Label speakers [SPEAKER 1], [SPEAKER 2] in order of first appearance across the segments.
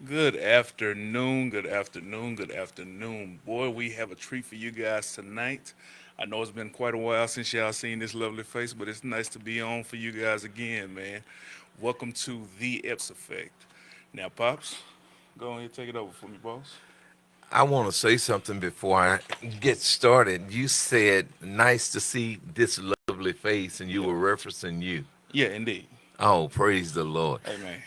[SPEAKER 1] Good afternoon, good afternoon, good afternoon. Boy, we have a treat for you guys tonight. I know it's been quite a while since y'all seen this lovely face, but it's nice to be on for you guys again, man. Welcome to the Epps Effect. Now, Pops, go ahead and take it over for me, boss.
[SPEAKER 2] I want to say something before I get started. You said nice to see this lovely face, and you were
[SPEAKER 1] Yeah,
[SPEAKER 2] referencing you.
[SPEAKER 1] yeah, indeed.
[SPEAKER 2] Oh, praise the Lord.
[SPEAKER 1] Amen.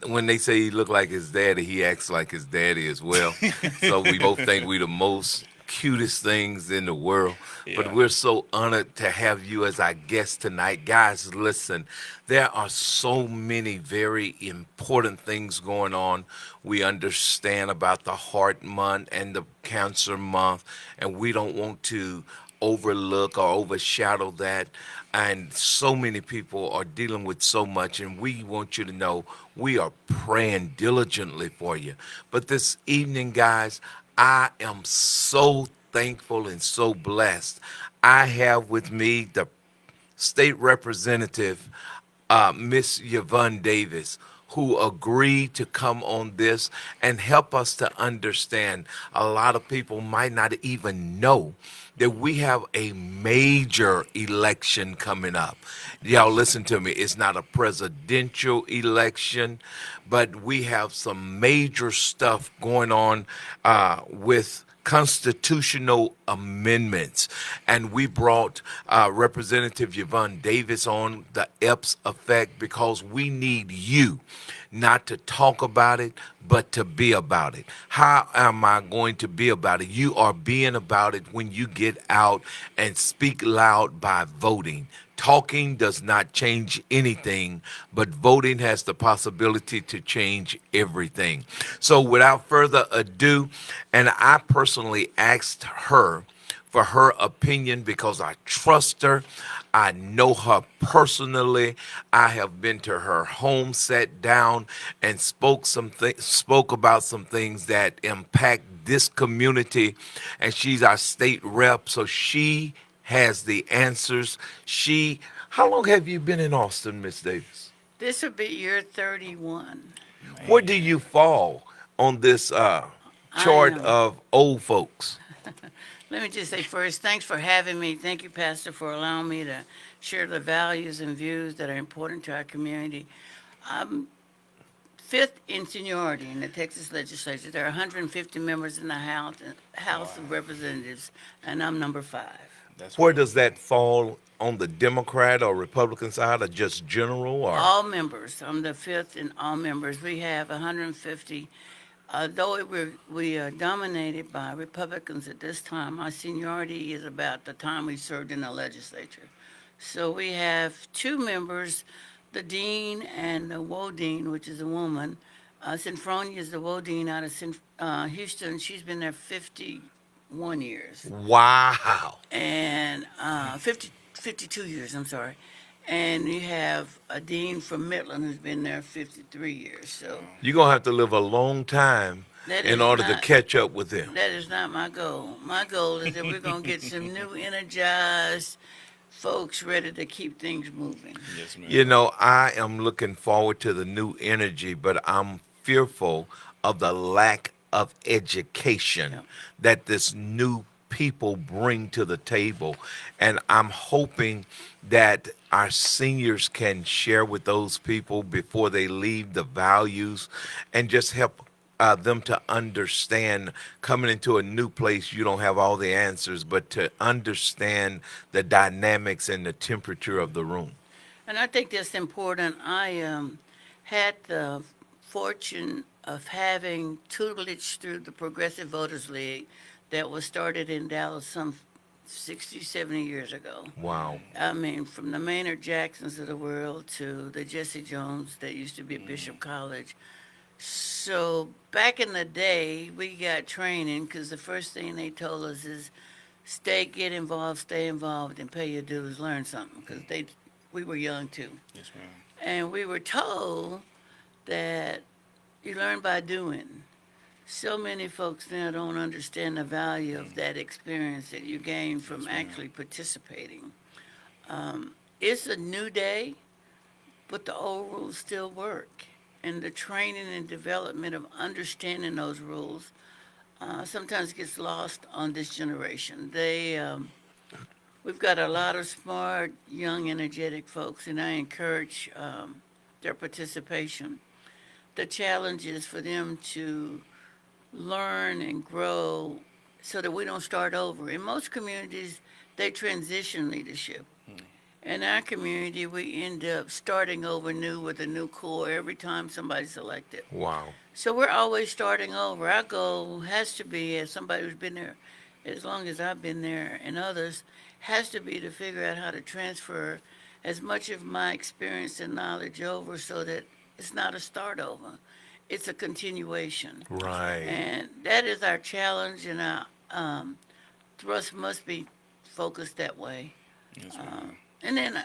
[SPEAKER 2] When they say he looked like his daddy, he acts like his daddy as well. So we both think we the most cutest things in the world. But
[SPEAKER 1] Yeah,
[SPEAKER 2] we're so honored to have you as our guest tonight. Guys, listen, there are so many very important things going on. We understand about the Heart Month and the Cancer Month, and we don't want to overlook or overshadow that. And so many people are dealing with so much, and we want you to know we are praying diligently for you. But this evening, guys, I am so thankful and so blessed. I have with me the state representative, Miss Yvonne Davis, who agreed to come on this and help us to understand. A lot of people might not even know that we have a major election coming up. Y'all,
[SPEAKER 1] yes.
[SPEAKER 2] listen to me. It's not a presidential election, but we have some major stuff going on with constitutional amendments. And we brought Representative Yvonne Davis on the Epps effect because we need you not to talk about it, but to be about it. How am I going to be about it? You are being about it when you get out and speak loud by voting. Talking does not change anything, but voting has the possibility to change everything. So, without further ado, and I personally asked her for her opinion because I trust her. I know her personally. I have been to her home, sat down, and spoke about some things that impact this community. And she's our state rep, so she has the answers. She, how long have you been in Austin, Miss Davis?
[SPEAKER 3] This would be year 31.
[SPEAKER 2] Where do
[SPEAKER 1] Man.
[SPEAKER 2] you fall on this
[SPEAKER 3] I
[SPEAKER 2] chart
[SPEAKER 3] am.
[SPEAKER 2] of old folks?
[SPEAKER 3] Let me just say first, thanks for having me. Thank you, Pastor, for allowing me to share the values and views that are important to our community. I'm fifth in seniority in the Texas legislature. There are 150 members in the House
[SPEAKER 1] Wow,
[SPEAKER 3] of Representatives, and I'm number five.
[SPEAKER 1] that's
[SPEAKER 2] Where does
[SPEAKER 1] wonderful.
[SPEAKER 2] that fall on the Democrat or Republican side, or just general? Or
[SPEAKER 3] All members. I'm the fifth in all members. We have 150. Though we are dominated by Republicans at this time, our seniority is about the time we served in the legislature. So we have two members, the dean and the Wodine, which is a woman. Sinfronia is the Wodine out of Houston. She's been there 51 years
[SPEAKER 2] wow,
[SPEAKER 3] and 52 years, I'm sorry. And you have a dean from Midland who's been there 53 years. So
[SPEAKER 2] you're gonna have to live a long time
[SPEAKER 3] that
[SPEAKER 2] in
[SPEAKER 3] is
[SPEAKER 2] order to
[SPEAKER 3] not
[SPEAKER 2] catch up with them.
[SPEAKER 3] that is not my goal. My goal is that we're going to get some new energized folks ready to keep things moving.
[SPEAKER 1] Yes,
[SPEAKER 2] You
[SPEAKER 1] ma'am.
[SPEAKER 2] know, I am looking forward to the new energy, but I'm fearful of the lack of education
[SPEAKER 3] Yeah.
[SPEAKER 2] that this new people bring to the table. And I'm hoping that our seniors can share with those people before they leave the values and just help them to understand coming into a new place, you don't have all the answers, but to understand the dynamics and the temperature of the room.
[SPEAKER 3] And I think that's important. I had the fortune of having tutelage through the Progressive Voters League that was started in Dallas some 60, 70 years ago.
[SPEAKER 2] Wow.
[SPEAKER 3] I mean, from the Maynard Jacksons of the world to the Jesse Jones that used to be at Bishop College. So back in the day, we got training because the first thing they told us is stay involved, and pay your dues, learn something because we were young too,
[SPEAKER 1] Yes, ma'am.
[SPEAKER 3] and we were told that you learn by doing. So many folks now don't understand the value of that experience that you gain from
[SPEAKER 1] Yes, ma'am.
[SPEAKER 3] actually participating. It's a new day, but the old rules still work. and the training and development of understanding those rules sometimes gets lost on this generation. We've got a lot of smart, young, energetic folks, and I encourage their participation. The challenge is for them to learn and grow so that we don't start over. In most communities, they transition leadership. In our community, we end up starting over new with a new core every time somebody's elected.
[SPEAKER 2] Wow.
[SPEAKER 3] So we're always starting over. Our goal has to be, as somebody who's been there as long as I've been there and others, has to be to figure out how to transfer as much of my experience and knowledge over so that it's not a start over. It's a continuation.
[SPEAKER 2] Right.
[SPEAKER 3] And that is our challenge, and our thrust must be focused that way.
[SPEAKER 1] Yes, ma'am.
[SPEAKER 3] And then,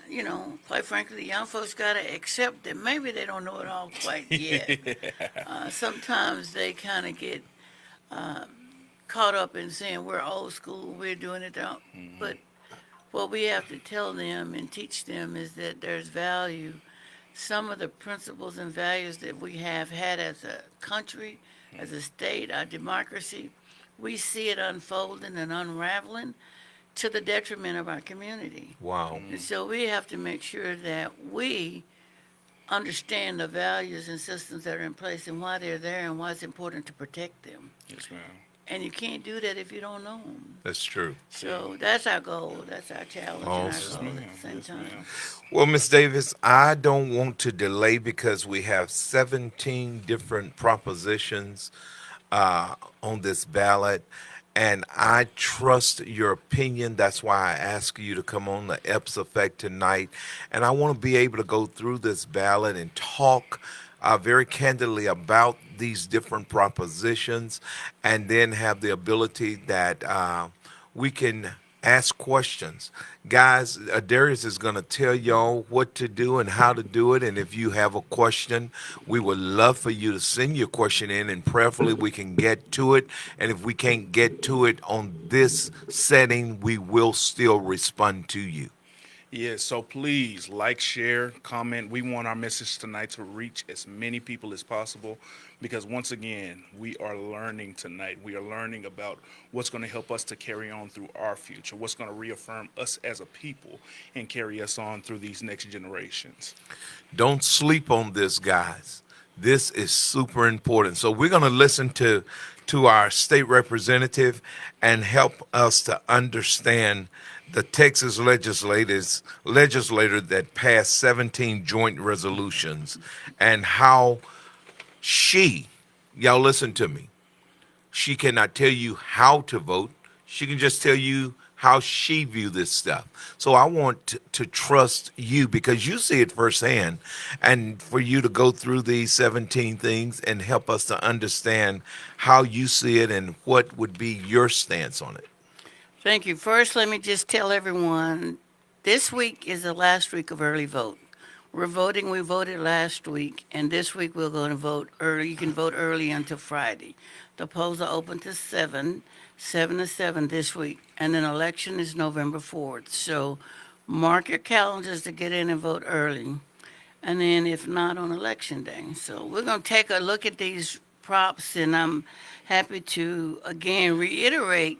[SPEAKER 3] quite frankly, young folks got to accept that maybe they don't know it all quite yet. Sometimes they kind of get caught up in saying we're old school, we're doing it now. But what we have to tell them and teach them is that there's value. Some of the principles and values that we have had as a country, as a state, our democracy, we see it unfolding and unraveling to the detriment of our community.
[SPEAKER 2] Wow.
[SPEAKER 3] And so we have to make sure that we understand the values and systems that are in place and why they're there and why it's important to protect them.
[SPEAKER 1] Yes, ma'am.
[SPEAKER 3] And you can't do that if you don't know them.
[SPEAKER 2] That's true.
[SPEAKER 3] So that's our goal, that's our challenge, and our
[SPEAKER 2] Awesome.
[SPEAKER 3] goal at the same
[SPEAKER 1] Yes,
[SPEAKER 3] time.
[SPEAKER 1] ma'am.
[SPEAKER 2] Well, Ms. Davis, I don't want to delay because we have 17 different propositions on this ballot, and I trust your opinion. That's why I ask you to come on the EPS Effect tonight, and I want to be able to go through this ballot and talk very candidly about these different propositions, and then have the ability that we can ask questions. Guys, Darius is going to tell y'all what to do and how to do it. And if you have a question, we would love for you to send your question in, and prayerfully we can get to it. And if we can't get to it on this setting, we will still respond to you.
[SPEAKER 1] Yes, so please like, share, comment. We want our message tonight to reach as many people as possible because once again, we are learning tonight. We are learning about what's going to help us to carry on through our future, what's going to reaffirm us as a people and carry us on through these next generations.
[SPEAKER 2] Don't sleep on this, guys. This is super important. So we're going to listen to our state representative and help us to understand the Texas legislator that passed 17 joint resolutions and how y'all listen to me, she cannot tell you how to vote. She can just tell you how she view this stuff. So I want to trust you because you see it firsthand, and for you to go through these 17 things and help us to understand how you see it and what would be your stance on it.
[SPEAKER 3] Thank you. First, let me just tell everyone, this week is the last week of early vote. We're voting, we voted last week, and this week we're going to vote early. You can vote early until Friday. The polls are open to 7 to 7 this week, and then election is November 4th. So mark your calendars to get in and vote early, and then if not, on election day. So we're going to take a look at these props, and I'm happy to, again, reiterate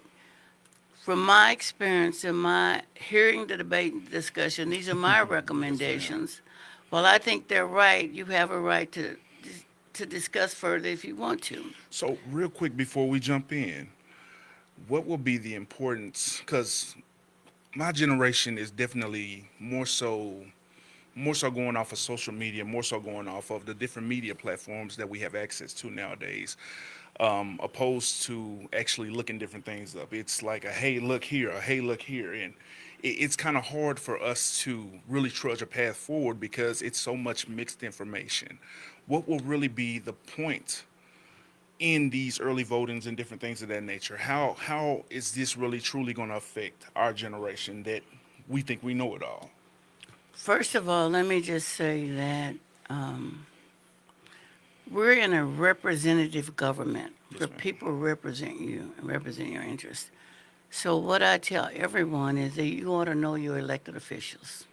[SPEAKER 3] from my experience in my hearing the debate and discussion, these are my recommendations. Well, I think they're right. You have a right to discuss further if you want to.
[SPEAKER 1] So real quick before we jump in, what will be the importance? Because my generation is definitely more so going off of social media, more so going off of the different media platforms that we have access to nowadays, opposed to actually looking different things up. It's like a hey, look here, a hey, look here. And it's kind of hard for us to really trudge a path forward because it's so much mixed information. What will really be the point in these early votings and different things of that nature? How is this really truly going to affect our generation that we think we know it all?
[SPEAKER 3] First of all, let me just say that we're in a representative government.
[SPEAKER 1] Yes,
[SPEAKER 3] The
[SPEAKER 1] ma'am.
[SPEAKER 3] people represent you and represent your interests. So what I tell everyone is that you ought to know your elected officials.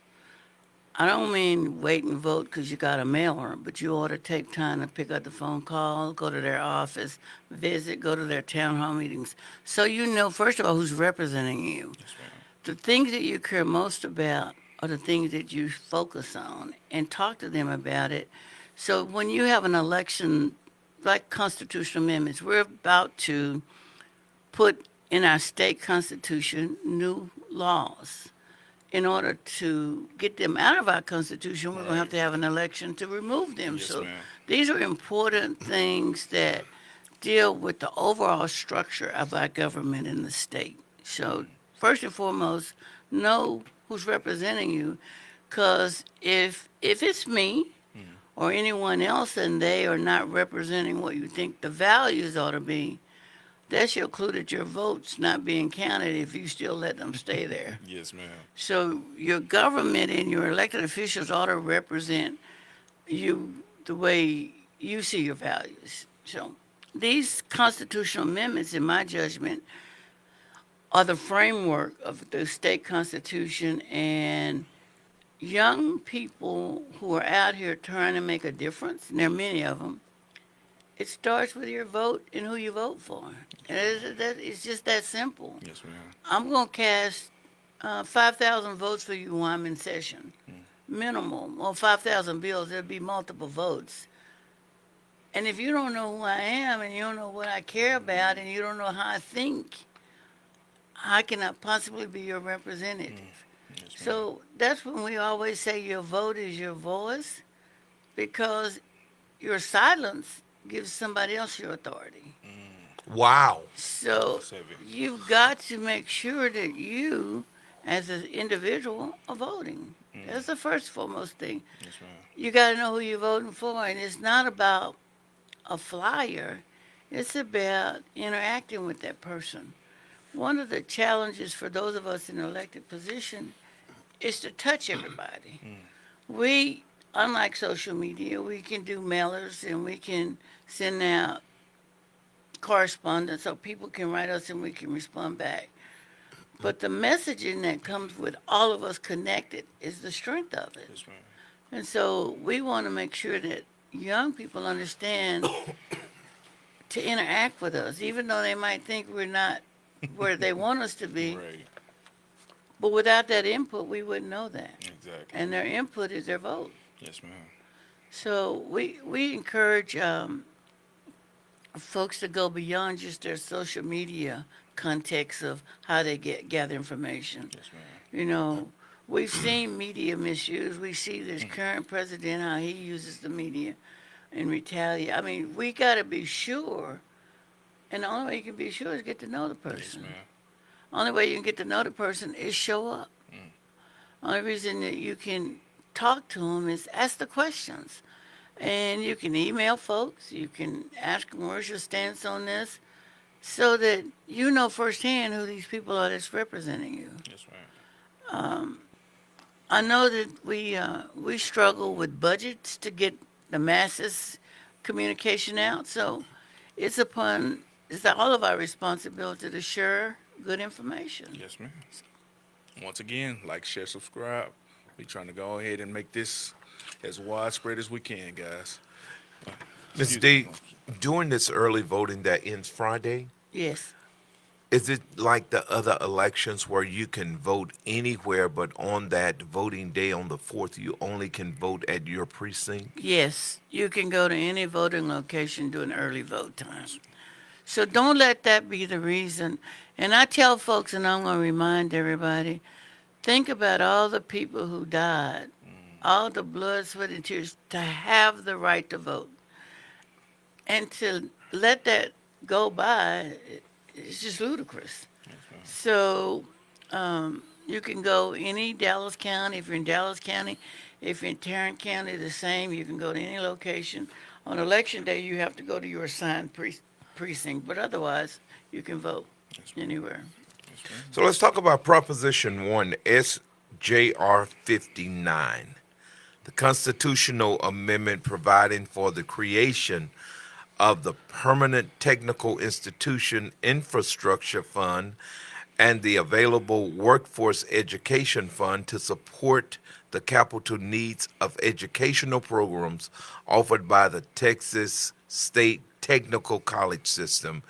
[SPEAKER 3] I don't mean wait and vote because you got a mailer, but you ought to take time to pick up the phone call, go to their office, visit, go to their town hall meetings. So you know, first of all, who's representing you. The things that you care most about are the things that you focus on and talk to them about it. So when you have an election, like constitutional amendments, we're about to put in our state constitution new laws. In order to get them out of our constitution, we're going to have an election to remove them.
[SPEAKER 1] Yes,
[SPEAKER 3] So
[SPEAKER 1] ma'am.
[SPEAKER 3] these are important things that deal with the overall structure of our government in the state. So first and foremost, know who's representing you, because if it's me or anyone else and they are not representing what you think the values ought to be, that's your clue that your vote's not being counted if you still let them stay there.
[SPEAKER 1] Yes, ma'am.
[SPEAKER 3] So your government and your elected officials ought to represent you the way you see your values. So these constitutional amendments, in my judgment, are the framework of the state constitution, and young people who are out here trying to make a difference, and there are many of them, it starts with your vote and who you vote for. And it's just that simple.
[SPEAKER 1] Yes, ma'am.
[SPEAKER 3] I'm going to cast 5,000 votes for you while I'm in session. Minimum. Or 5,000 bills, there'll be multiple votes. And if you don't know who I am and you don't know what I care about and you don't know how I think, how can I possibly be your representative?
[SPEAKER 1] Yes, ma'am.
[SPEAKER 3] So that's when we always say your vote is your voice, because your silence gives somebody else your authority.
[SPEAKER 2] Wow.
[SPEAKER 3] So
[SPEAKER 1] That's heavy.
[SPEAKER 3] you've got to make sure that you, as an individual, are voting. That's the first foremost thing.
[SPEAKER 1] Yes, ma'am.
[SPEAKER 3] You got to know who you're voting for, and it's not about a flyer. It's about interacting with that person. One of the challenges for those of us in an elected position is to touch everybody. We, unlike social media, we can do mailers and we can send out correspondence so people can write us and we can respond back. But the messaging that comes with all of us connected is the strength of it.
[SPEAKER 1] Yes, ma'am.
[SPEAKER 3] And so we want to make sure that young people understand to interact with us, even though they might think we're not where they want us to be.
[SPEAKER 1] Right.
[SPEAKER 3] But without that input, we wouldn't know that.
[SPEAKER 1] Exactly.
[SPEAKER 3] And their input is their vote.
[SPEAKER 1] Yes, ma'am.
[SPEAKER 3] So we encourage folks to go beyond just their social media context of how they gather information.
[SPEAKER 1] Yes, ma'am.
[SPEAKER 3] You know, we've seen media misuse. We see this current president, how he uses the media and retaliate. I mean, we got to be sure, and the only way you can be sure is get to know the
[SPEAKER 1] Yes,
[SPEAKER 3] person.
[SPEAKER 1] ma'am.
[SPEAKER 3] Only way you can get to know the person is show up. Only reason that you can talk to them is ask the questions. And you can email folks, you can ask them where's your stance on this, so that you know firsthand who these people are that's representing you.
[SPEAKER 1] Yes, ma'am.
[SPEAKER 3] I know that we struggle with budgets to get the masses communication out, so it's all of our responsibility to share good information.
[SPEAKER 1] Yes, ma'am. Once again, like, share, subscribe. We trying to go ahead and make this as widespread as we can, guys.
[SPEAKER 2] Ms.
[SPEAKER 1] Excuse
[SPEAKER 2] D,
[SPEAKER 1] me.
[SPEAKER 2] during this early voting that ends Friday,
[SPEAKER 3] Yes.
[SPEAKER 2] is it like the other elections where you can vote anywhere, but on that voting day on the 4th, you only can vote at your precinct?
[SPEAKER 3] Yes, you can go to any voting location during early vote time. So don't let that be the reason. And I tell folks, and I'm going to remind everybody, think about all the people who died, all the blood, sweat, and tears to have the right to vote. And to let that go by, it's just ludicrous. So you can go any Dallas County. If you're in Dallas County, if you're in Tarrant County, the same. You can go to any location. On election day, you have to go to your assigned precinct, but otherwise, you can vote anywhere.
[SPEAKER 2] So let's talk about Proposition 1, SJR 59, the constitutional amendment providing for the creation of the Permanent Technical Institution Infrastructure Fund and the available workforce education fund to support the capital needs of educational programs offered by the Texas State Technical College System.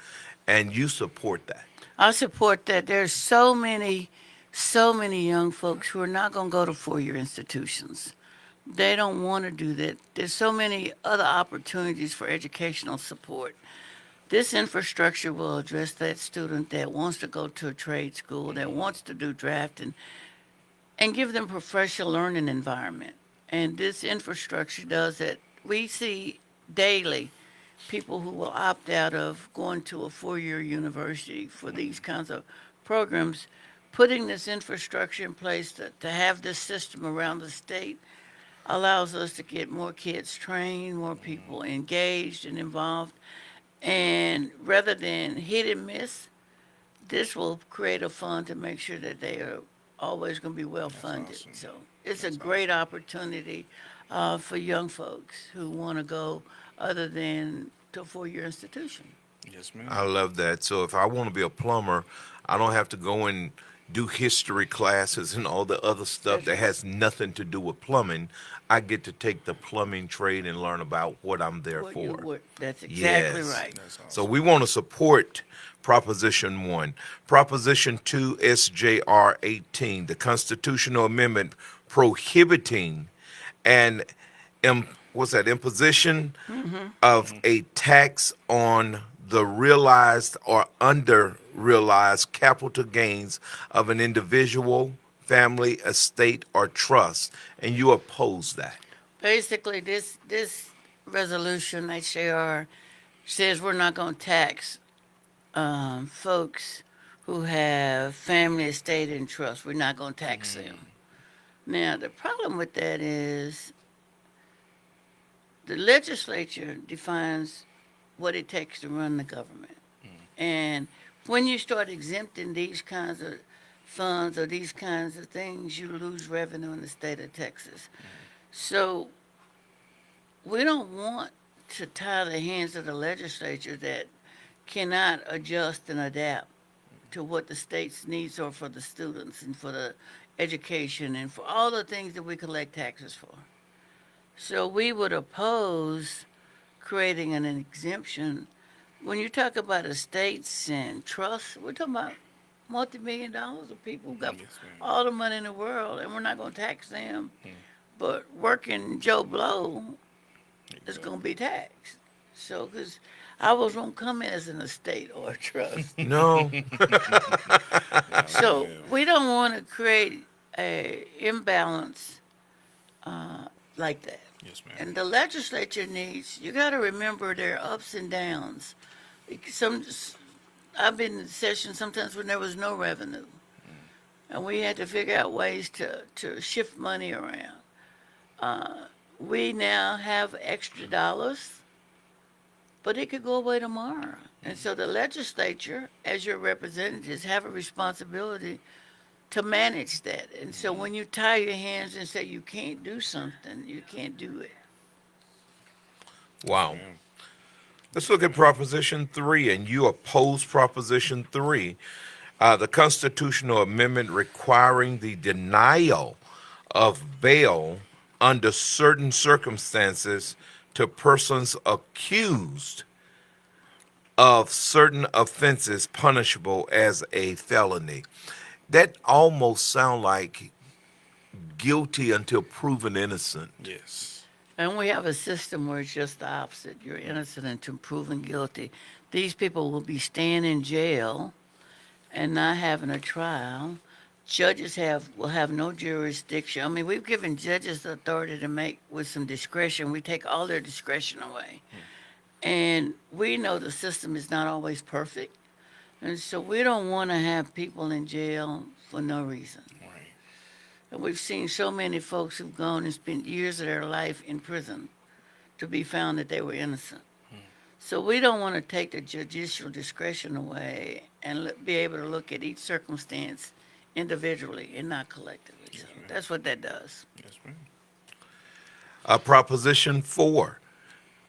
[SPEAKER 2] And you support that.
[SPEAKER 3] I support that. There's so many young folks who are not going to go to four-year institutions. They don't want to do that. There's so many other opportunities for educational support. This infrastructure will address that student that wants to go to a trade school, that wants to do drafting, and give them professional learning environment. And this infrastructure does that. We see daily people who will opt out of going to a four-year university for these kinds of programs. Putting this infrastructure in place to have this system around the state allows us to get more kids trained, more people engaged and involved. And rather than hit and miss, this will create a fund to make sure that they are always going to be well funded.
[SPEAKER 1] awesome.
[SPEAKER 3] So it's a great opportunity for young folks who want to go other than to a four-year institution.
[SPEAKER 1] Yes, ma'am.
[SPEAKER 2] I love that. So if I want to be a plumber, I don't have to go and do history classes and all the other stuff that has nothing to do with plumbing. I get to take the plumbing trade and learn about what I'm there
[SPEAKER 3] What you
[SPEAKER 2] for.
[SPEAKER 3] would- That's exactly
[SPEAKER 2] Yes.
[SPEAKER 3] right.
[SPEAKER 1] That's awesome.
[SPEAKER 2] So we want to support Proposition 1. Proposition 2, SJR 18, the constitutional amendment prohibiting an imposition of a tax on the realized or under realized capital gains of an individual, family, estate, or trust. And you oppose that.
[SPEAKER 3] Basically, this resolution, HJR, says we're not going to tax folks who have family, estate, and trust. We're not going to tax them. Now, the problem with that is the legislature defines what it takes to run the government. And when you start exempting these kinds of funds or these kinds of things, you lose revenue in the state of Texas. So we don't want to tie the hands of the legislature that cannot adjust and adapt to what the state's needs are for the students and for the education and for all the things that we collect taxes for. So we would oppose creating an exemption. When you talk about estates and trusts, we're talking about multi-million dollars of people who got
[SPEAKER 1] Yes, ma'am.
[SPEAKER 3] all the money in the world, and we're not going to tax them. But working Joe Blow is going to be taxed. So, because I was going to come in as an estate or a trust.
[SPEAKER 2] No.
[SPEAKER 3] So
[SPEAKER 1] Yeah.
[SPEAKER 3] we don't want to create a imbalance like that.
[SPEAKER 1] Yes, ma'am.
[SPEAKER 3] And the legislature needs, you got to remember their ups and downs. I've been in sessions sometimes when there was no revenue. And we had to figure out ways to shift money around. We now have extra dollars, but it could go away tomorrow. And so the legislature, as your representatives, have a responsibility to manage that. And so when you tie your hands and say you can't do something, you can't do it.
[SPEAKER 2] Wow. Let's look at Proposition 3, and you oppose Proposition 3, the constitutional amendment requiring the denial of bail under certain circumstances to persons accused of certain offenses punishable as a felony. That almost sound like guilty until proven innocent.
[SPEAKER 1] Yes.
[SPEAKER 3] And we have a system where it's just the opposite. You're innocent until proven guilty. These people will be staying in jail and not having a trial. Judges will have no jurisdiction. I mean, we've given judges the authority to make with some discretion. We take all their discretion away. And we know the system is not always perfect. And so we don't want to have people in jail for no reason.
[SPEAKER 1] Right.
[SPEAKER 3] And we've seen so many folks who've gone and spent years of their life in prison to be found that they were innocent. So we don't want to take the judicial discretion away and be able to look at each circumstance individually and not collectively. So that's what that does.
[SPEAKER 1] Yes, ma'am.
[SPEAKER 2] Proposition 4,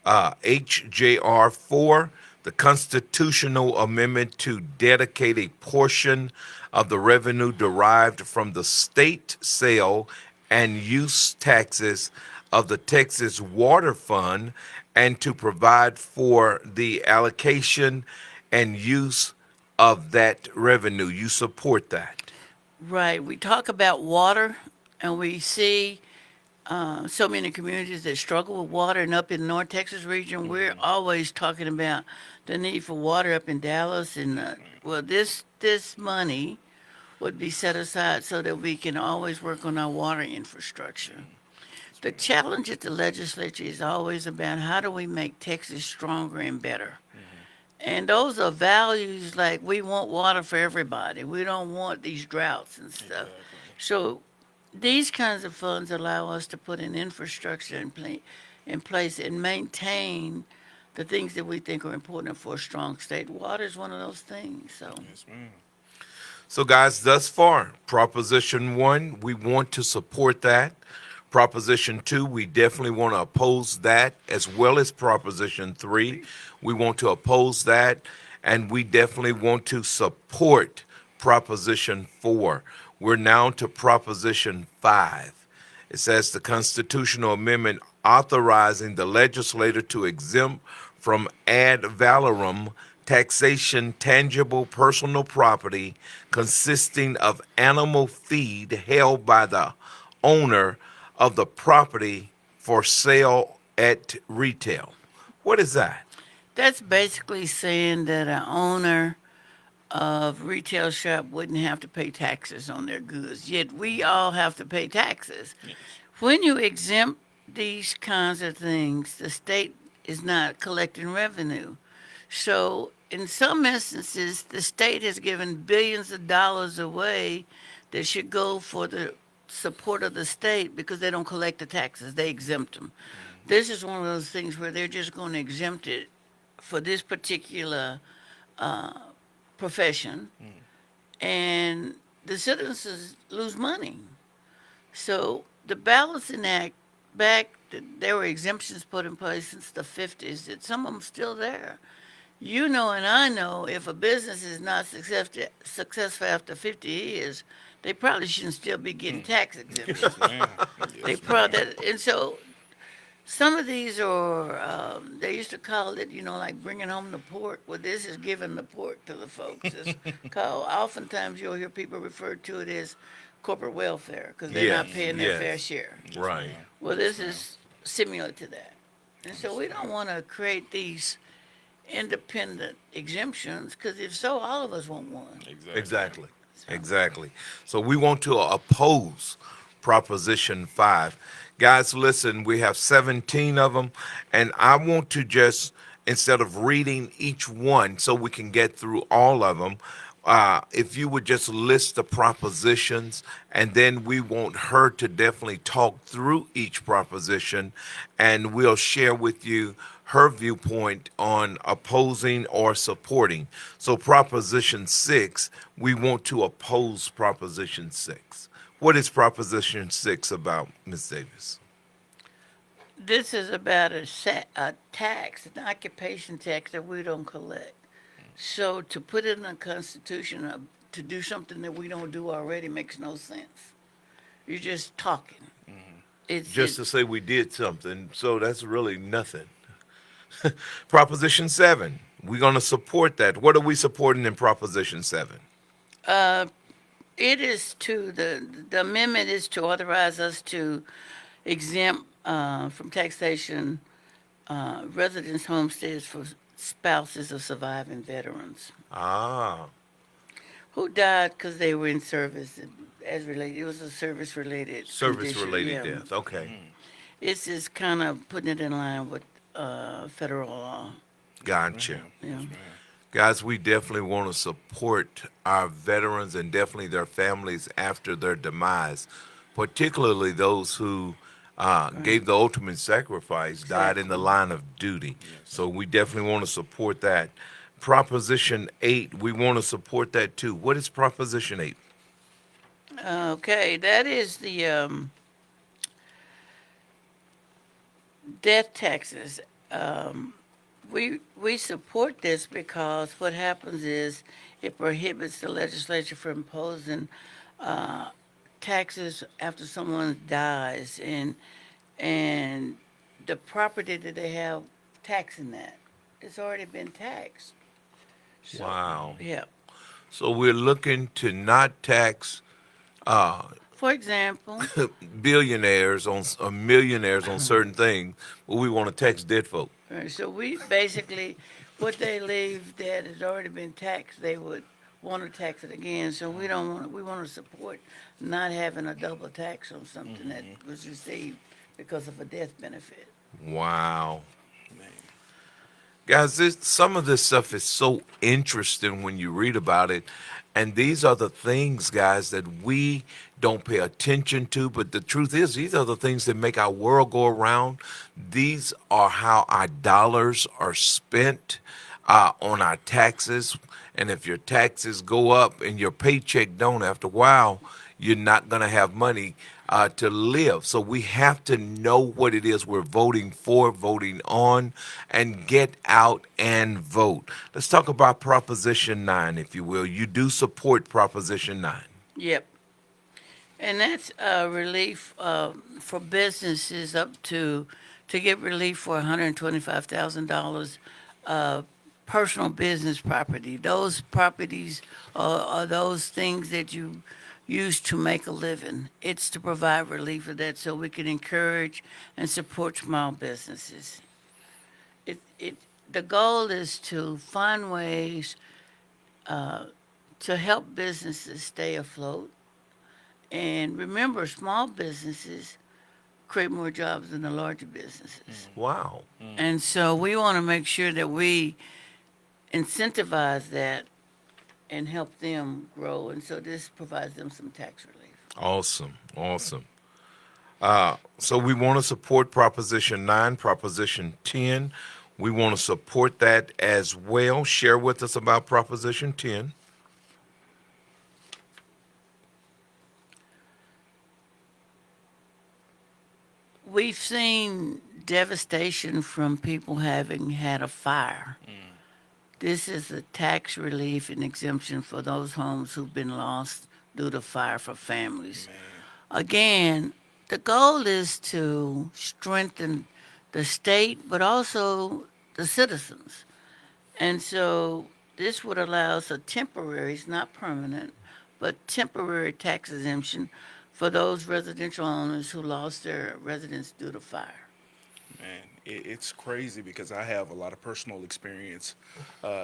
[SPEAKER 2] HJR 4, the constitutional amendment to dedicate a portion of the revenue derived from the state sale and use taxes of the Texas Water Fund and to provide for the allocation and use of that revenue. You support that?
[SPEAKER 3] Right. We talk about water, and we see so many communities that struggle with water. And up in North Texas region, we're always talking about the need for water up in Dallas. And well, this money would be set aside so that we can always work on our water infrastructure. The challenge at the legislature is always about how do we make Texas stronger and better. And those are values like we want water for everybody. We don't want these droughts and stuff. So these kinds of funds allow us to put an infrastructure in place and maintain the things that we think are important for a strong state. Water is one of those things. So
[SPEAKER 2] So, guys, thus far, Proposition 1, we want to support that. Proposition 2, we definitely want to oppose that, as well as Proposition 3. We want to oppose that, and we definitely want to support Proposition 4. We're now to Proposition 5. It says the constitutional amendment authorizing the legislator to exempt from ad valorem taxation tangible personal property consisting of animal feed held by the owner of the property for sale at retail. What is that?
[SPEAKER 3] that's basically saying that an owner of retail shop wouldn't have to pay taxes on their goods, yet we all have to pay taxes. When you exempt these kinds of things, the state is not collecting revenue. So in some instances, the state has given billions of dollars away that should go for the support of the state because they don't collect the taxes, they exempt them. This is one of those things where they're just going to exempt it for this particular profession, and the citizens lose money. So the Balancing Act, there were exemptions put in place since the 50s, that some of them still there. You know, and I know if a business is not successful after 50 years, they probably shouldn't still be getting tax exemptions. They probably, and so some of these are, they used to call it, like bringing home the pork. Well, this is giving the pork to the folks. It's called, oftentimes you'll hear people refer to it as corporate welfare because they're not
[SPEAKER 2] Yes,
[SPEAKER 3] paying their
[SPEAKER 2] yes.
[SPEAKER 3] fair share.
[SPEAKER 2] Right.
[SPEAKER 3] Well, this is similar to that. And so we don't want to create these independent exemptions because if so, all of us want one.
[SPEAKER 2] Exactly. Exactly. So we want to oppose Proposition 5. Guys, listen, we have 17 of them, and I want to just, instead of reading each one so we can get through all of them, if you would just list the propositions, and then we want her to definitely talk through each proposition, and we'll share with you her viewpoint on opposing or supporting. So Proposition 6, we want to oppose Proposition 6. What is Proposition 6 about, Ms. Davis?
[SPEAKER 3] This is about a tax, an occupation tax that we don't collect. So to put it in the Constitution, to do something that we don't do already makes no sense. You're just talking.
[SPEAKER 2] Just to say we did something, so that's really nothing. Proposition 7, we're going to support that. What are we supporting in Proposition 7?
[SPEAKER 3] It is the amendment is to authorize us to exempt from taxation residence homesteads for spouses of surviving veterans
[SPEAKER 2] Ah,
[SPEAKER 3] who died because they were in service as related. It was a service-related
[SPEAKER 2] service-related
[SPEAKER 3] condition.
[SPEAKER 2] death. Okay,
[SPEAKER 3] It's just kind of putting it in line with federal law.
[SPEAKER 2] gotcha.
[SPEAKER 3] Yeah.
[SPEAKER 2] Guys, we definitely want to support our veterans and definitely their families after their demise, particularly those who gave the ultimate sacrifice, died in the line of duty. So we definitely want to support that. Proposition 8, we want to support that too. What is Proposition 8?
[SPEAKER 3] Okay, that is the death taxes. We support this because what happens is it prohibits the legislature from imposing taxes after someone dies, and the property that they have taxing that, it's already been taxed. So,
[SPEAKER 2] Wow.
[SPEAKER 3] yeah.
[SPEAKER 2] So we're looking to not tax
[SPEAKER 3] For example,
[SPEAKER 2] billionaires on millionaires on certain things, but we want to tax dead folk.
[SPEAKER 3] so we basically, what they leave that has already been taxed, they would want to tax it again. So we don't want, we want to support not having a double tax on something that was received because of a death benefit.
[SPEAKER 2] Wow.
[SPEAKER 1] Man.
[SPEAKER 2] Guys, some of this stuff is so interesting when you read about it. And these are the things, guys, that we don't pay attention to. But the truth is, these are the things that make our world go around. These are how our dollars are spent on our taxes. And if your taxes go up and your paycheck don't, after a while, you're not going to have money to live. So we have to know what it is we're voting for, voting on, and get out and vote. Let's talk about Proposition 9, if you will. You do support Proposition 9.
[SPEAKER 3] Yep. And that's relief for businesses up to get relief for $125,000 personal business property. Those properties are those things that you use to make a living. It's to provide relief for that so we can encourage and support small businesses. The goal is to find ways to help businesses stay afloat. And remember, small businesses create more jobs than the larger businesses.
[SPEAKER 2] Wow.
[SPEAKER 3] And so we want to make sure that we incentivize that and help them grow. And so this provides them some tax relief.
[SPEAKER 2] Awesome. Awesome. So we want to support Proposition 9, Proposition 10. We want to support that as well. Share with us about Proposition 10.
[SPEAKER 3] We've seen devastation from people having had a fire. This is a tax relief and exemption for those homes who've been lost due to fire for families. Again, the goal is to strengthen the state, but also the citizens. And so this would allow us a temporary, it's not permanent, but temporary tax exemption for those residential owners who lost their residence due to fire.
[SPEAKER 1] Man, it's crazy because I have a lot of personal experience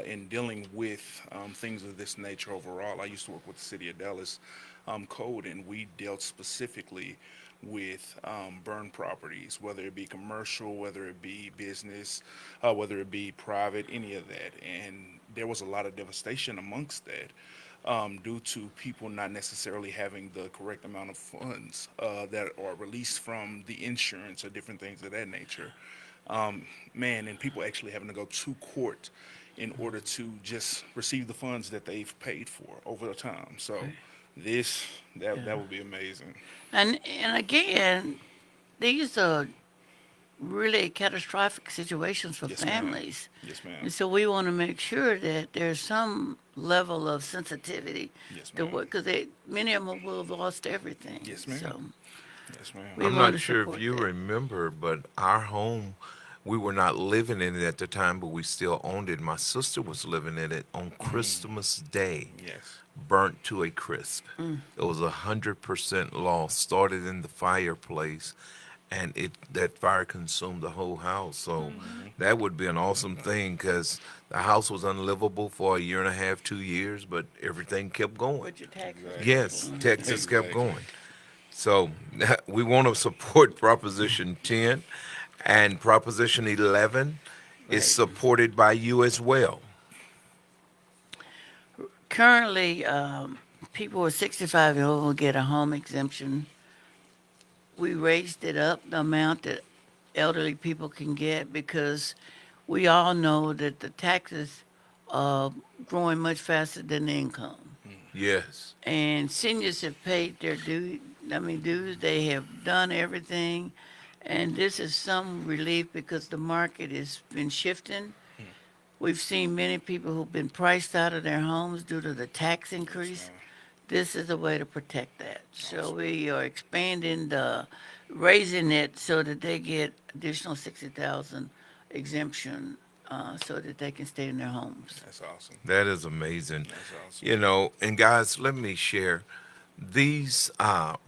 [SPEAKER 1] in dealing with things of this nature overall. I used to work with the City of Dallas Code, and we dealt specifically with burned properties, whether it be commercial, whether it be business, whether it be private, any of that. And there was a lot of devastation amongst that. Due to people not necessarily having the correct amount of funds that are released from the insurance or different things of that nature. Man, and people actually having to go to court in order to just receive the funds that they've paid for over the time. So that would be amazing.
[SPEAKER 3] And again, these are really catastrophic situations for
[SPEAKER 1] Yes, ma'am.
[SPEAKER 3] families.
[SPEAKER 1] Yes, ma'am.
[SPEAKER 3] And so we want to make sure that there's some level of sensitivity
[SPEAKER 1] Yes,
[SPEAKER 3] to
[SPEAKER 1] ma'am.
[SPEAKER 3] what, because many of them will have lost everything.
[SPEAKER 1] Yes, ma'am.
[SPEAKER 3] So
[SPEAKER 1] Yes, ma'am.
[SPEAKER 3] we
[SPEAKER 2] I'm
[SPEAKER 3] want
[SPEAKER 2] not
[SPEAKER 3] to
[SPEAKER 2] sure if
[SPEAKER 3] support
[SPEAKER 2] you
[SPEAKER 3] that.
[SPEAKER 2] remember, but our home, we were not living in it at the time, but we still owned it. My sister was living in it on Christmas Day,
[SPEAKER 1] Yes.
[SPEAKER 2] burnt to a crisp. It was 100% loss. Started in the fireplace, and that fire consumed the whole house. So that would be an awesome thing because the house was unlivable for a year and a half, 2 years, but everything kept going.
[SPEAKER 3] But your taxes.
[SPEAKER 2] Yes, Texas kept
[SPEAKER 1] Exactly.
[SPEAKER 2] going. So we want to support Proposition 10, and Proposition 11 is
[SPEAKER 3] Right.
[SPEAKER 2] supported by you as well.
[SPEAKER 3] Currently, people who are 65 and over will get a home exemption. We raised it up, the amount that elderly people can get, because we all know that the taxes are growing much faster than the income.
[SPEAKER 2] Yes.
[SPEAKER 3] And seniors have paid their dues, they have done everything. And this is some relief because the market has been shifting We've seen many people who've been priced out of their homes due to the tax increase. This is a way to protect that. So we are expanding raising it so that they get additional 60,000 exemption, so that they can stay in their homes.
[SPEAKER 1] That's awesome.
[SPEAKER 2] That is amazing.
[SPEAKER 1] That's awesome.
[SPEAKER 2] You know, and guys, let me share. These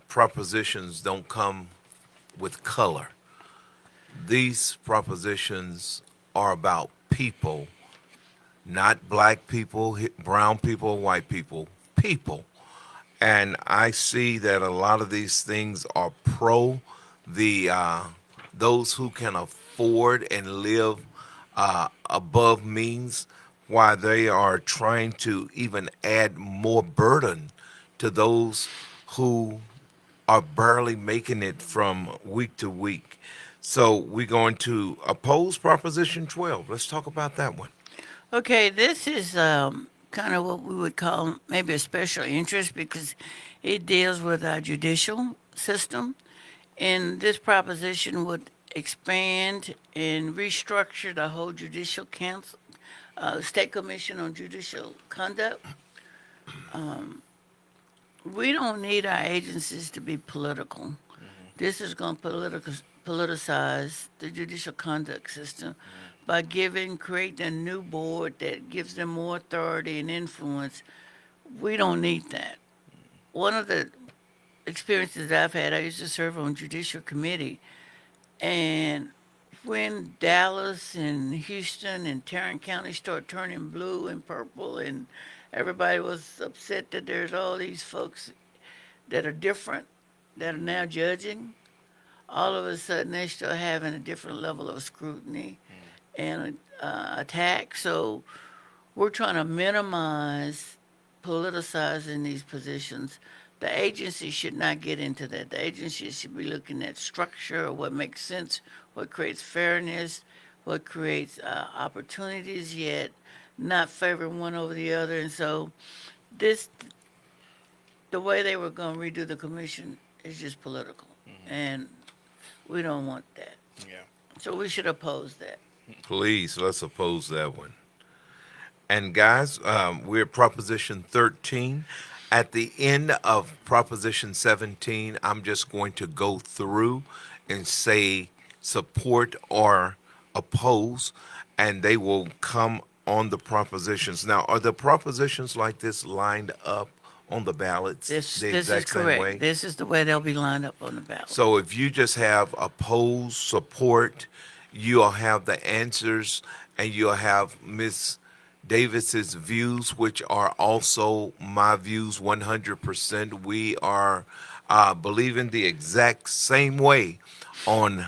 [SPEAKER 2] propositions don't come with color. These propositions are about people, not black people, brown people, white people, people. And I see that a lot of these things are pro the those who can afford and live above means, while they are trying to even add more burden to those who are barely making it from week to week. So we're going to oppose Proposition 12. Let's talk about that one.
[SPEAKER 3] Okay, this is kind of what we would call maybe a special interest because it deals with our judicial system. And this proposition would expand and restructure the whole judicial council, state commission on judicial conduct. We don't need our agencies to be political. This is going to politicize the judicial conduct system by creating a new board that gives them more authority and influence. We don't need that. One of the experiences I've had, I used to serve on judicial committee, and when Dallas and Houston and Tarrant County start turning blue and purple, and everybody was upset that there's all these folks that are different that are now judging, all of a sudden they start having a different level of scrutiny and attack. So we're trying to minimize politicizing these positions. The agency should not get into that. The agency should be looking at structure, what makes sense, what creates fairness, what creates opportunities, yet not favoring one over the other. And so this, the way they were going to redo the commission is just political. And we don't want that.
[SPEAKER 1] Yeah.
[SPEAKER 3] So we should oppose that.
[SPEAKER 2] Please, let's oppose that one. And guys, we're at Proposition 13. At the end of Proposition 17, I'm just going to go through and say support or oppose, and they will come on the propositions. Now, are the propositions like this lined up on the ballots
[SPEAKER 3] This
[SPEAKER 2] the
[SPEAKER 3] is
[SPEAKER 2] exact same
[SPEAKER 3] correct.
[SPEAKER 2] way?
[SPEAKER 3] This is the way they'll be lined up on the ballot.
[SPEAKER 2] So if you just have oppose, support, you'll have the answers, and you'll have Ms. Davis's views, which are also my views 100%. We are believing the exact same way on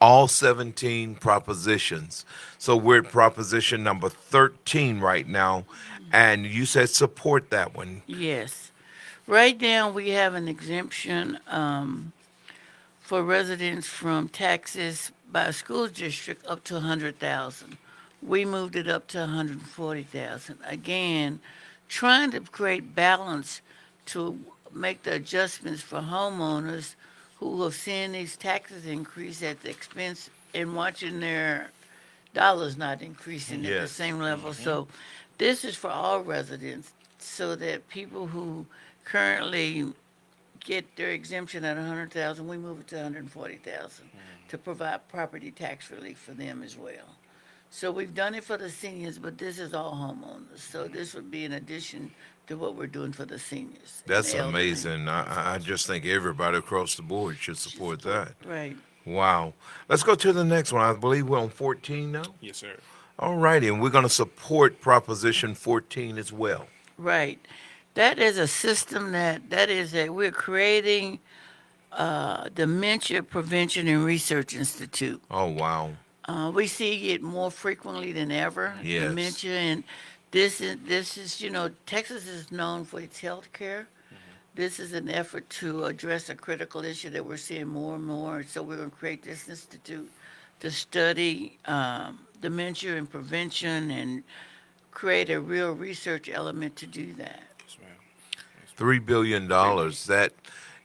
[SPEAKER 2] all 17 propositions. So we're at proposition number 13 right now, and you said support that one.
[SPEAKER 3] Yes. Right now, we have an exemption for residents from taxes by a school district up to 100,000. We moved it up to 140,000. Again, trying to create balance to make the adjustments for homeowners who have seen these taxes increase at the expense and watching their dollars not increasing at the
[SPEAKER 2] Yes.
[SPEAKER 3] same level. So this is for all residents so that people who currently get their exemption at 100,000, we move it to 140,000 to provide property tax relief for them as well. So we've done it for the seniors, but this is all homeowners. So this would be in addition to what we're doing for the seniors. and
[SPEAKER 2] That's
[SPEAKER 3] the elderly.
[SPEAKER 2] amazing. I just think everybody across the board should support that.
[SPEAKER 3] Right.
[SPEAKER 2] Wow. Let's go to the next one. I believe we're on 14 now.
[SPEAKER 1] Yes, sir.
[SPEAKER 2] All righty, and we're going to support Proposition 14 as well.
[SPEAKER 3] Right. That is a system we're creating Dementia Prevention and Research Institute.
[SPEAKER 2] Oh, wow.
[SPEAKER 3] We see it more frequently than ever.
[SPEAKER 2] Yes.
[SPEAKER 3] Dementia, and this is Texas is known for its health care. This is an effort to address a critical issue that we're seeing more and more. So we're going to create this institute to study dementia and prevention and create a real research element to do that.
[SPEAKER 1] Yes, ma'am.
[SPEAKER 2] $3 billion. That,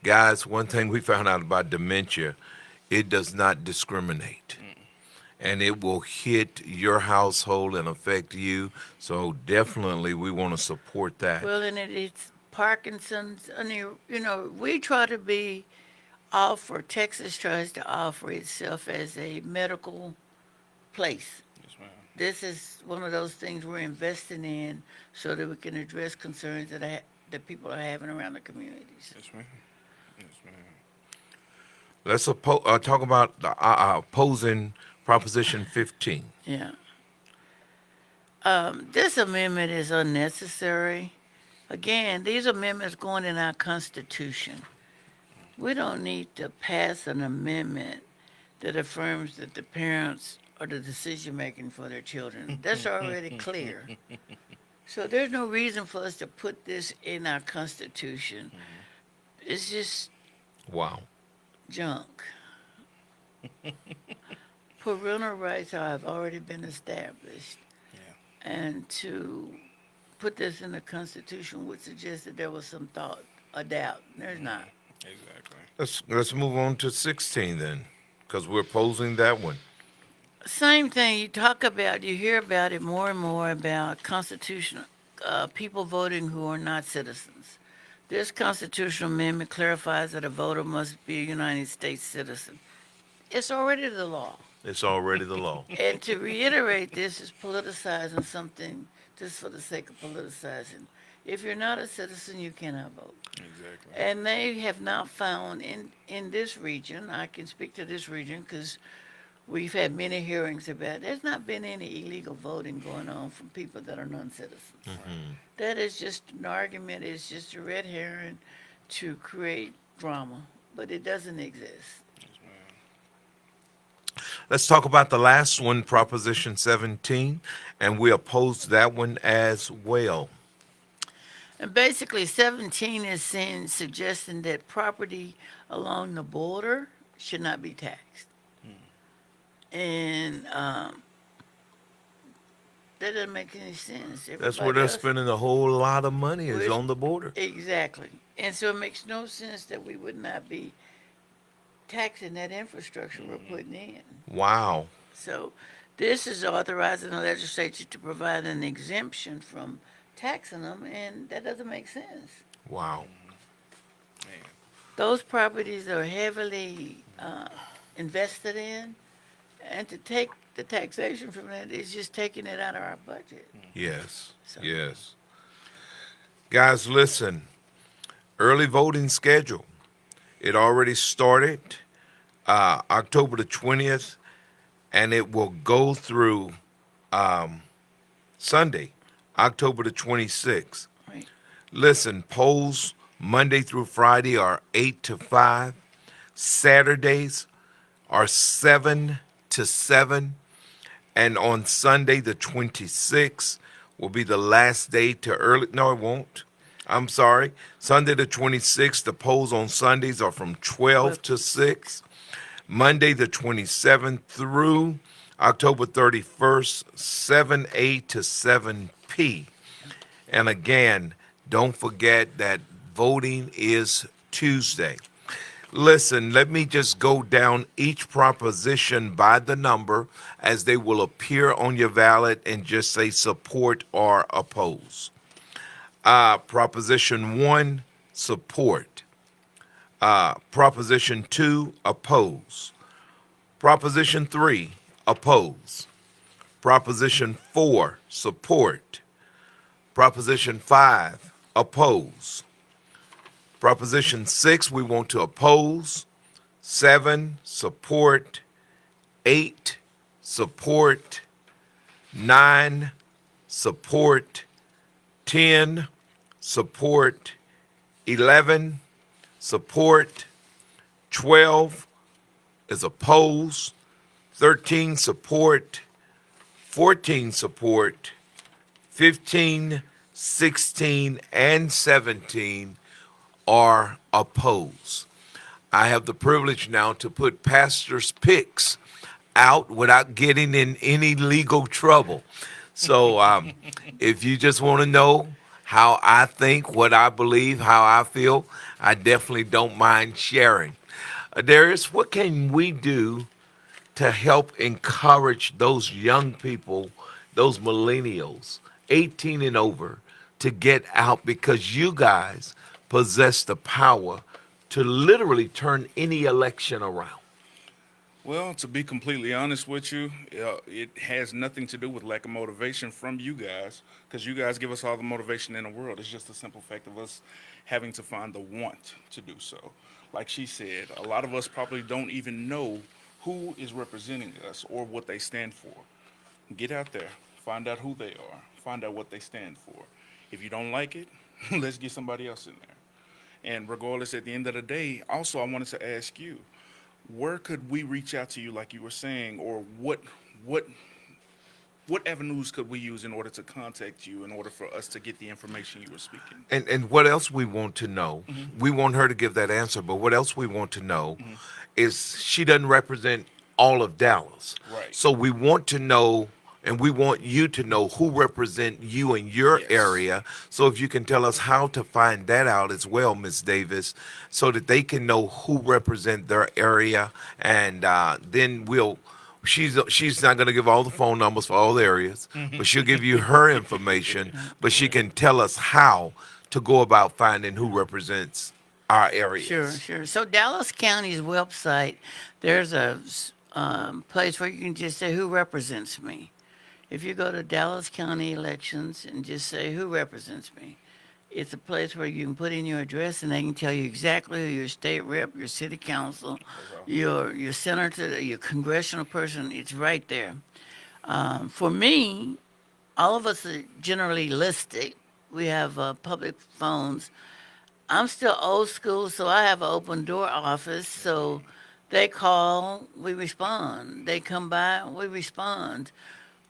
[SPEAKER 2] guys, one thing we found out about dementia, it does not discriminate. and it will hit your household and affect you. So definitely we want to support that.
[SPEAKER 3] Well, and it's Parkinson's. I mean, we try to be Texas tries to offer itself as a medical place.
[SPEAKER 1] Yes, ma'am.
[SPEAKER 3] This is one of those things we're investing in so that we can address concerns that people are having around the communities.
[SPEAKER 1] Yes, ma'am. Yes, ma'am.
[SPEAKER 2] Let's talk about the opposing Proposition 15.
[SPEAKER 3] Yeah. This amendment is unnecessary. Again, these amendments going in our Constitution. We don't need to pass an amendment that affirms that the parents are the decision making for their children. That's already clear. So there's no reason for us to put this in our Constitution. It's just
[SPEAKER 2] Wow.
[SPEAKER 3] junk. Parental rights have already been established.
[SPEAKER 1] Yeah.
[SPEAKER 3] And to put this in the Constitution would suggest that there was some thought, a doubt. There's not.
[SPEAKER 1] Exactly.
[SPEAKER 2] Let's move on to 16 then, because we're opposing that one.
[SPEAKER 3] Same thing you hear about it more and more about constitutional people voting who are not citizens. This constitutional amendment clarifies that a voter must be a United States citizen. It's already the law.
[SPEAKER 2] It's already the law.
[SPEAKER 3] And to reiterate this is politicizing something just for the sake of politicizing. If you're not a citizen, you cannot vote.
[SPEAKER 1] Exactly.
[SPEAKER 3] And they have not found in this region, I can speak to this region because we've had many hearings about it. There's not been any illegal voting going on from people that are non-citizens. That is just an argument, it's just a red herring to create drama, but it doesn't exist.
[SPEAKER 1] Yes, ma'am.
[SPEAKER 2] Let's talk about the last one, Proposition 17, and we oppose that one as well.
[SPEAKER 3] And basically, 17 is suggesting that property along the border should not be taxed. And that doesn't make any sense.
[SPEAKER 2] That's where they're
[SPEAKER 3] Everybody else-
[SPEAKER 2] spending a whole lot of money is
[SPEAKER 3] Where's-
[SPEAKER 2] on the border.
[SPEAKER 3] Exactly. And so it makes no sense that we would not be taxing that infrastructure we're putting in.
[SPEAKER 2] Wow.
[SPEAKER 3] So this is authorizing the legislature to provide an exemption from taxing them, and that doesn't make sense.
[SPEAKER 2] Wow.
[SPEAKER 1] Man.
[SPEAKER 3] Those properties are heavily invested in, and to take the taxation from that is just taking it out of our budget.
[SPEAKER 2] Yes.
[SPEAKER 3] So-
[SPEAKER 2] Yes. Guys, listen. Early voting schedule. It already started October the 20th, and it will go through Sunday, October the 26th.
[SPEAKER 3] Right.
[SPEAKER 2] Listen, polls Monday through Friday are 8 to 5. Saturdays are 7 to 7. And on Sunday, the 26th, will be the last day to early. No, it won't. I'm sorry. Sunday, the 26th, the polls on Sundays are from 12 to 6. Monday, the 27th through October 31st, 7 A to 7 P. And again, don't forget that voting is Tuesday. Listen, let me just go down each proposition by the number as they will appear on your ballot and just say support or oppose. Proposition 1, support. Proposition 2, oppose. Proposition 3, oppose. Proposition 4, support. Proposition 5, oppose. Proposition 6, we want to oppose. 7, support. 8, support. 9, support. 10, support. 11, support. 12 is oppose. 13, support. 14, support. 15, 16, and 17 are opposed. I have the privilege now to put pastors' picks out without getting in any legal trouble. So if you just want to know how I think, what I believe, how I feel, I definitely don't mind sharing. Darius, what can we do to help encourage those young people, those millennials, 18 and over, to get out because you guys possess the power to literally turn any election around.
[SPEAKER 1] Well, to be completely honest with you, it has nothing to do with lack of motivation from you guys, because you guys give us all the motivation in the world. It's just the simple fact of us having to find the want to do so. Like she said, a lot of us probably don't even know who is representing us or what they stand for. Get out there, find out who they are, find out what they stand for. If you don't like it, let's get somebody else in there. And regardless, at the end of the day, also I wanted to ask you, where could we reach out to you, like you were saying, or what what avenues could we use in order to contact you in order for us to get the information you were speaking?
[SPEAKER 2] And what else we want to know, we want her to give that answer, but what else we want to know is she doesn't represent all of Dallas.
[SPEAKER 1] Right.
[SPEAKER 2] So we want to know and we want you to know who represent you in your
[SPEAKER 1] Yes.
[SPEAKER 2] area. So if you can tell us how to find that out as well, Ms. Davis, so that they can know who represent their area, and then we'll. She's not going to give all the phone numbers for all the areas, but she'll give you her information. But she can tell us how to go about finding who represents our areas.
[SPEAKER 3] Sure, sure. So Dallas County's website, there's a place where you can just say who represents me. If you go to Dallas County Elections and just say who represents me, it's a place where you can put in your address and they can tell you exactly who your state rep, your city council, your senator, your congressional person. It's right there. For me, all of us are generally listed. We have public phones. I'm still old school, so I have an open door office. So they call, we respond. They come by, we respond.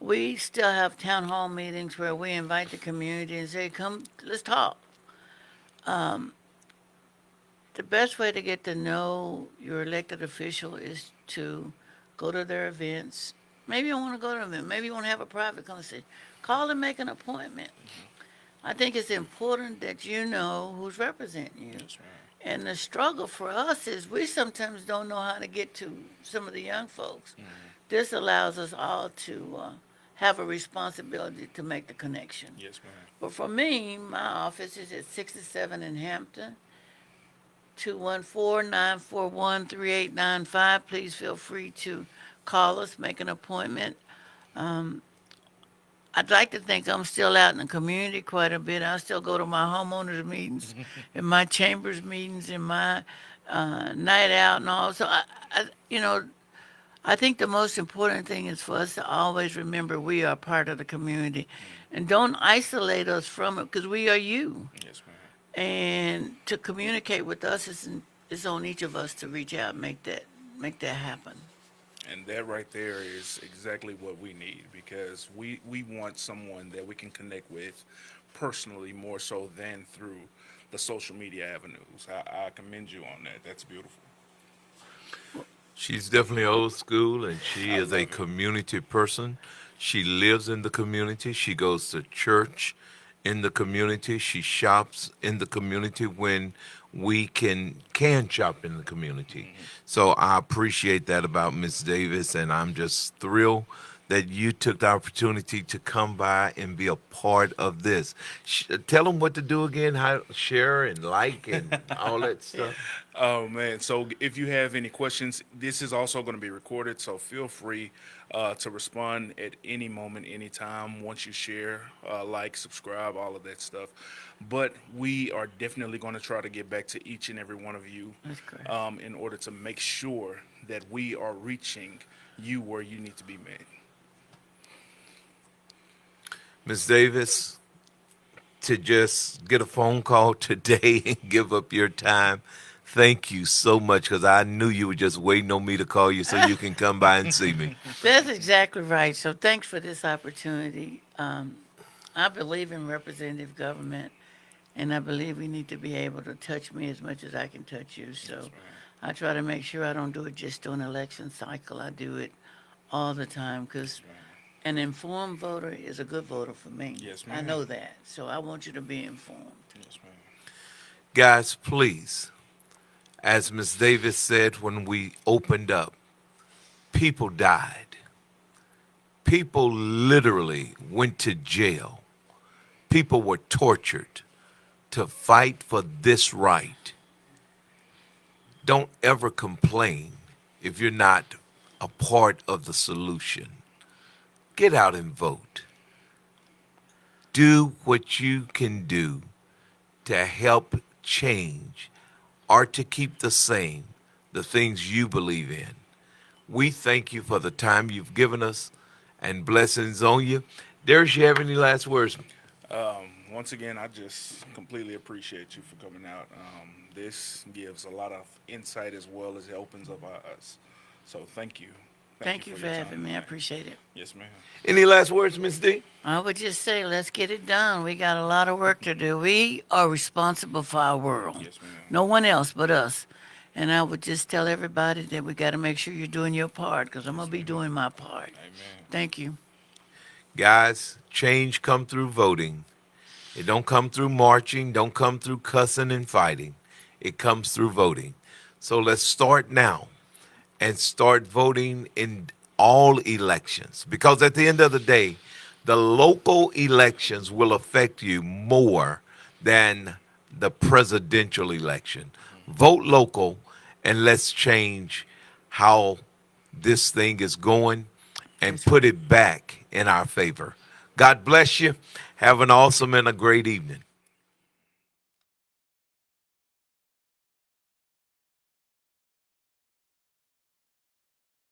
[SPEAKER 3] We still have town hall meetings where we invite the community and say, come, let's talk. The best way to get to know your elected official is to go to their events. Maybe you want to go to an event. Maybe you want to have a private conversation. Call and make an appointment. I think it's important that you know who's representing you.
[SPEAKER 1] That's right.
[SPEAKER 3] And the struggle for us is we sometimes don't know how to get to some of the young folks. This allows us all to have a responsibility to make the connection.
[SPEAKER 1] Yes, ma'am.
[SPEAKER 3] But for me, my office is at 67 in Hampton, 214-941-3895. Please feel free to call us, make an appointment. I'd like to think I'm still out in the community quite a bit. I still go to my homeowners meetings and my chambers meetings and my night out and all. So I think the most important thing is for us to always remember we are part of the community, and don't isolate us from it because we are you.
[SPEAKER 1] Yes, ma'am.
[SPEAKER 3] And to communicate with us is on each of us to reach out and make that happen.
[SPEAKER 1] And that right there is exactly what we need, because we want someone that we can connect with personally more so than through the social media avenues. I commend you on that. That's beautiful.
[SPEAKER 2] She's definitely old school, and she
[SPEAKER 1] I
[SPEAKER 2] is a
[SPEAKER 1] love it.
[SPEAKER 2] community person. She lives in the community. She goes to church in the community. She shops in the community when we can shop in the community. So I appreciate that about Miss Davis, and I'm just thrilled that you took the opportunity to come by and be a part of this. Tell them what to do again, how share and like and all that stuff.
[SPEAKER 1] Oh man! So if you have any questions, this is also going to be recorded. So feel free to respond at any moment, anytime. Once you share, like, subscribe, all of that stuff. But we are definitely going to try to get back to each and every one of you,
[SPEAKER 3] That's great.
[SPEAKER 1] in order to make sure that we are reaching you where you need to be met.
[SPEAKER 2] Ms. Davis, to just get a phone call today and give up your time, thank you so much, because I knew you were just waiting on me to call you so you can come by and see me.
[SPEAKER 3] That's exactly right. So thanks for this opportunity. I believe in representative government, and I believe we need to be able to touch me as much as I can touch you. So I try to make sure I don't do it just during election cycle. I do it all the time because an informed voter is a good voter for me.
[SPEAKER 1] Yes,
[SPEAKER 3] I
[SPEAKER 1] ma'am.
[SPEAKER 3] know that. So I want you to be informed.
[SPEAKER 1] Yes, ma'am.
[SPEAKER 2] Guys, please, as Ms. Davis said when we opened up, people died. People literally went to jail. People were tortured to fight for this right. Don't ever complain if you're not a part of the solution. Get out and vote. Do what you can do to help change or to keep the same the things you believe in. We thank you for the time you've given us and blessings on you. Darius, you have any last words?
[SPEAKER 1] Once again, I just completely appreciate you for coming out. This gives a lot of insight as well as it opens up our eyes. So thank you.
[SPEAKER 3] Thank you for
[SPEAKER 1] your
[SPEAKER 3] having
[SPEAKER 1] time
[SPEAKER 3] me. I
[SPEAKER 1] tonight.
[SPEAKER 3] appreciate it.
[SPEAKER 1] Yes, ma'am.
[SPEAKER 2] Any last words, Miss D?
[SPEAKER 3] I would just say, let's get it done. We got a lot of work to do. We are responsible for our world.
[SPEAKER 1] Yes, ma'am.
[SPEAKER 3] No one else but us. And I would just tell everybody that we got to make sure you're doing your part, because I'm going to be doing my part.
[SPEAKER 1] Amen.
[SPEAKER 3] Thank you.
[SPEAKER 2] Guys, change come through voting. It don't come through marching, don't come through cussing and fighting. It comes through voting. So let's start now and start voting in all elections, because at the end of the day, the local elections will affect you more than the presidential election. Vote local, and let's change how this thing is going and put it back in our favor. God bless you. Have an awesome and a great evening.